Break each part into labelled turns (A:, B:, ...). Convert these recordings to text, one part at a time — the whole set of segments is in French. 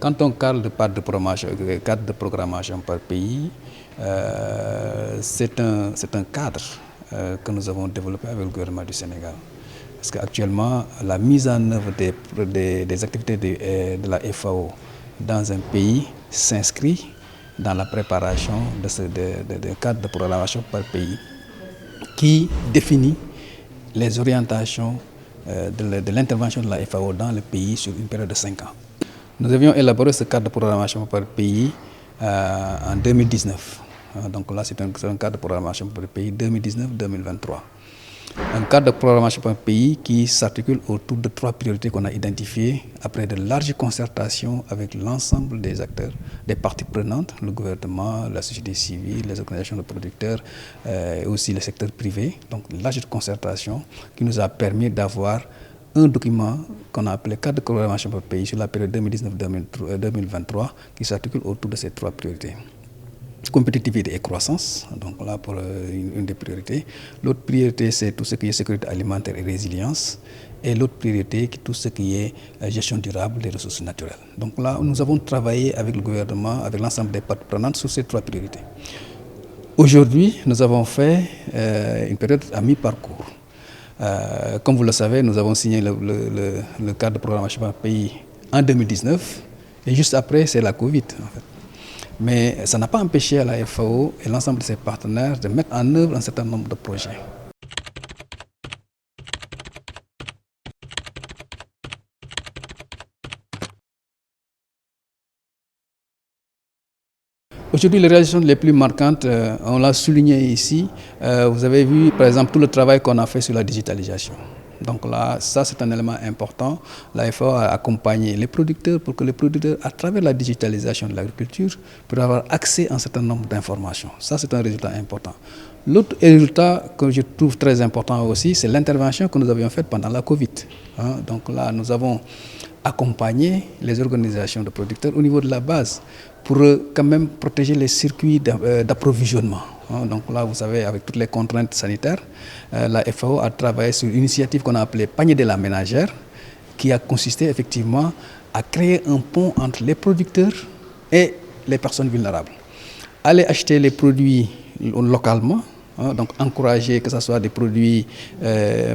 A: Quand on parle de cadre de programmation par pays, c'est un cadre que nous avons développé avec le gouvernement du Sénégal. Parce qu'actuellement, la mise en œuvre des activités de la FAO dans un pays s'inscrit dans la préparation de cadre de programmation par pays qui définit les orientations de l'intervention de la FAO dans le pays sur une période de 5 ans. Nous avions élaboré ce cadre de programmation par pays en 2019. Donc là, c'est un cadre de programmation par pays 2019-2023. Un cadre de programmation par pays qui s'articule autour de 3 priorités qu'on a identifiées après de larges concertations avec l'ensemble des acteurs, des parties prenantes, le gouvernement, la société civile, les organisations de producteurs et aussi le secteur privé. Donc une large concertation qui nous a permis d'avoir un document qu'on a appelé cadre de programmation par pays sur la période 2019-2023 qui s'articule autour de ces 3 priorités. Compétitivité et croissance, donc là pour une des priorités. L'autre priorité, c'est tout ce qui est sécurité alimentaire et résilience. Et l'autre priorité, tout ce qui est gestion durable des ressources naturelles. Donc là, nous avons travaillé avec le gouvernement, avec l'ensemble des parties prenantes sur ces 3 priorités. Aujourd'hui, nous avons fait une période à mi-parcours. Comme vous le savez, nous avons signé le cadre de programmation par pays en 2019 et juste après, c'est la Covid en fait. Mais ça n'a pas empêché à la FAO et l'ensemble de ses partenaires de mettre en œuvre un certain nombre de projets. Aujourd'hui, les réalisations les plus marquantes, on l'a souligné ici. Vous avez vu, par exemple, tout le travail qu'on a fait sur la digitalisation. Donc là, ça c'est un élément important. La FAO a accompagné les producteurs pour que les producteurs, à travers la digitalisation de l'agriculture, puissent avoir accès à un certain nombre d'informations. Ça c'est un résultat important. L'autre résultat que je trouve très important aussi, c'est l'intervention que nous avions faite pendant la Covid. Donc là, nous avons accompagné les organisations de producteurs au niveau de la base pour quand même protéger les circuits d'approvisionnement. Donc là, vous savez, avec toutes les contraintes sanitaires, la FAO a travaillé sur une initiative qu'on a appelée Panier de la ménagère, qui a consisté effectivement à créer un pont entre les producteurs et les personnes vulnérables. Aller acheter les produits localement, donc encourager que ce soit des produits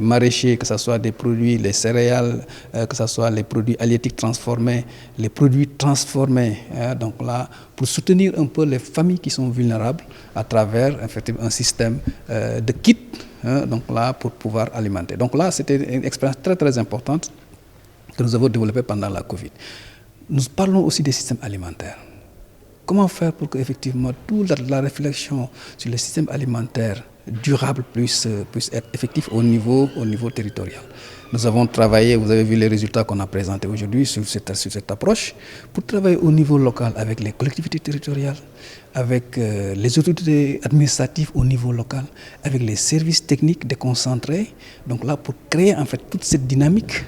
A: maraîchers, que ce soit des produits, les céréales, que ce soit les produits halieutiques transformés, les produits transformés. Donc là, pour soutenir un peu les familles qui sont vulnérables à travers effectivement un système de kits, donc là, pour pouvoir alimenter. Donc là, c'était une expérience très très importante que nous avons développée pendant la Covid. Nous parlons aussi des systèmes alimentaires. Comment faire pour qu'effectivement toute la réflexion sur le système alimentaire durable puisse être effectif au niveau territorial. Nous avons travaillé, vous avez vu les résultats qu'on a présentés aujourd'hui sur cette approche, pour travailler au niveau local avec les collectivités territoriales, avec les autorités administratives au niveau local, avec les services techniques déconcentrés. Donc là, pour créer en fait toute cette dynamique,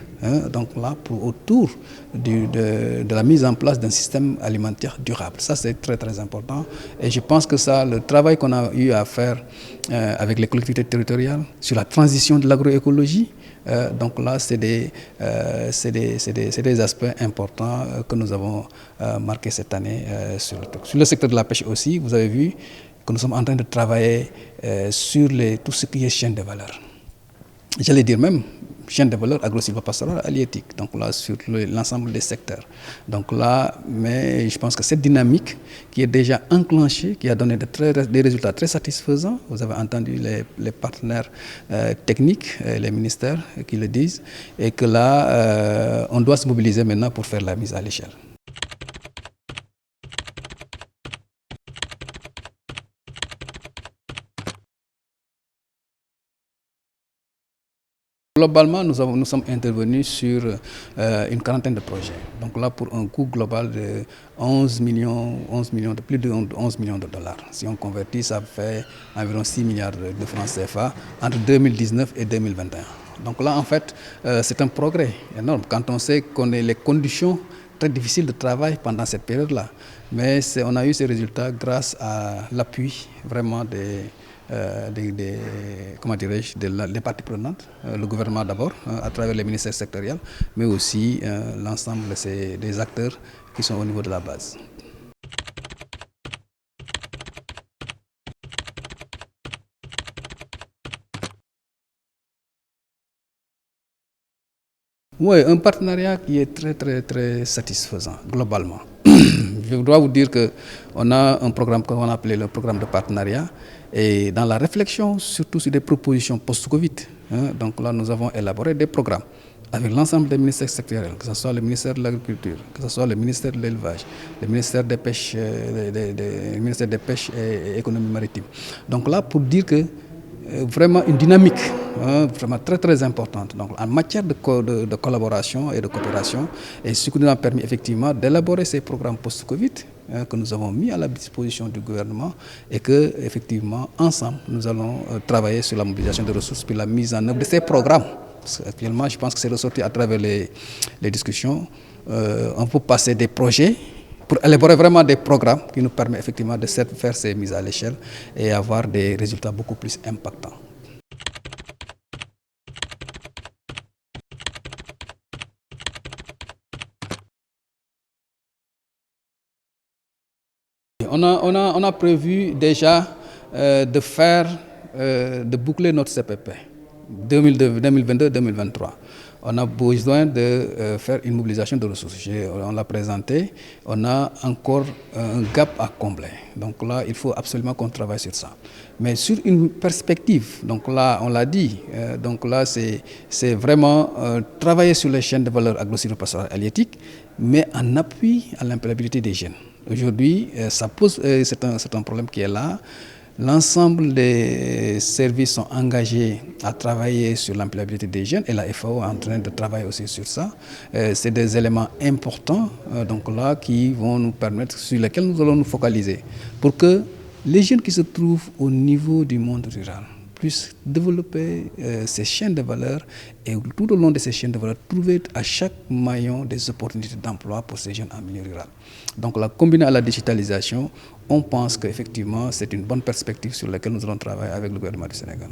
A: donc là, autour de la mise en place d'un système alimentaire durable. Ça, c'est très très important. Et je pense que ça, le travail qu'on a eu à faire avec les collectivités territoriales sur la transition de l'agroécologie, donc là, c'est des aspects importants que nous avons marqués cette année sur le truc. Sur le secteur de la pêche aussi, vous avez vu que nous sommes en train de travailler sur tout ce qui est chaîne de valeur. J'allais dire même chaîne de valeur agro-silvopastorale halieutique, donc là sur l'ensemble des secteurs. Donc là, mais je pense que cette dynamique qui est déjà enclenchée, qui a donné des résultats très satisfaisants, vous avez entendu les partenaires techniques, les ministères qui le disent, et que là, on doit se mobiliser maintenant pour faire la mise à l'échelle. Globalement, nous sommes intervenus sur une quarantaine de projets. Donc là, pour un coût global de plus de 11 millions de dollars. Si on convertit, ça fait environ 6 milliards de francs CFA entre 2019 et 2021. Donc là, en fait, c'est un progrès énorme quand on sait qu'on a les conditions très difficiles de travail pendant cette période-là. Mais on a eu ces résultats grâce à l'appui vraiment comment dirais-je, des parties prenantes, le gouvernement d'abord, à travers les ministères sectoriels, mais aussi l'ensemble des acteurs qui sont au niveau de la base. Oui, un partenariat qui est très satisfaisant, globalement. Je dois vous dire qu'on a un programme qu'on a appelé le programme de partenariat et dans la réflexion, surtout sur des propositions post-Covid. Donc là, nous avons élaboré des programmes avec l'ensemble des ministères sectoriels, que ce soit le ministère de l'Agriculture, que ce soit le ministère de l'Élevage, le ministère des Pêches, et Économie maritime. Donc là, pour dire que vraiment une dynamique vraiment très importante donc, en matière de collaboration et de coopération, et ce qui nous a permis effectivement d'élaborer ces programmes post-Covid que nous avons mis à la disposition du gouvernement et que effectivement ensemble nous allons travailler sur la mobilisation de ressources puis la mise en œuvre de ces programmes. Parce qu'actuellement, je pense que c'est ressorti à travers les discussions. On peut passer des projets pour élaborer vraiment des programmes qui nous permettent effectivement de faire ces mises à l'échelle et avoir des résultats beaucoup plus impactants. On a prévu déjà de boucler notre CPP 2022-2023. On a besoin de faire une mobilisation de ressources. On l'a présenté, on a encore un gap à combler. Donc là, il faut absolument qu'on travaille sur ça. Mais sur une perspective, donc là, on l'a dit, donc là, c'est vraiment travailler sur les chaînes de valeur agro-silvopastorale halieutique, mais en appui à l'employabilité des jeunes. Aujourd'hui, c'est un problème qui est là. L'ensemble des services sont engagés à travailler sur l'employabilité des jeunes et la FAO est en train de travailler aussi sur ça. C'est des éléments importants donc là, qui vont nous permettre, sur lesquels nous allons nous focaliser pour que les jeunes qui se trouvent au niveau du monde rural puissent développer ces chaînes de valeur et tout au long de ces chaînes de valeur, trouver à chaque maillon des opportunités d'emploi pour ces jeunes en milieu rural. Donc, combinée à la digitalisation, on pense qu'effectivement, c'est une bonne perspective sur laquelle nous allons travailler avec le gouvernement du Sénégal.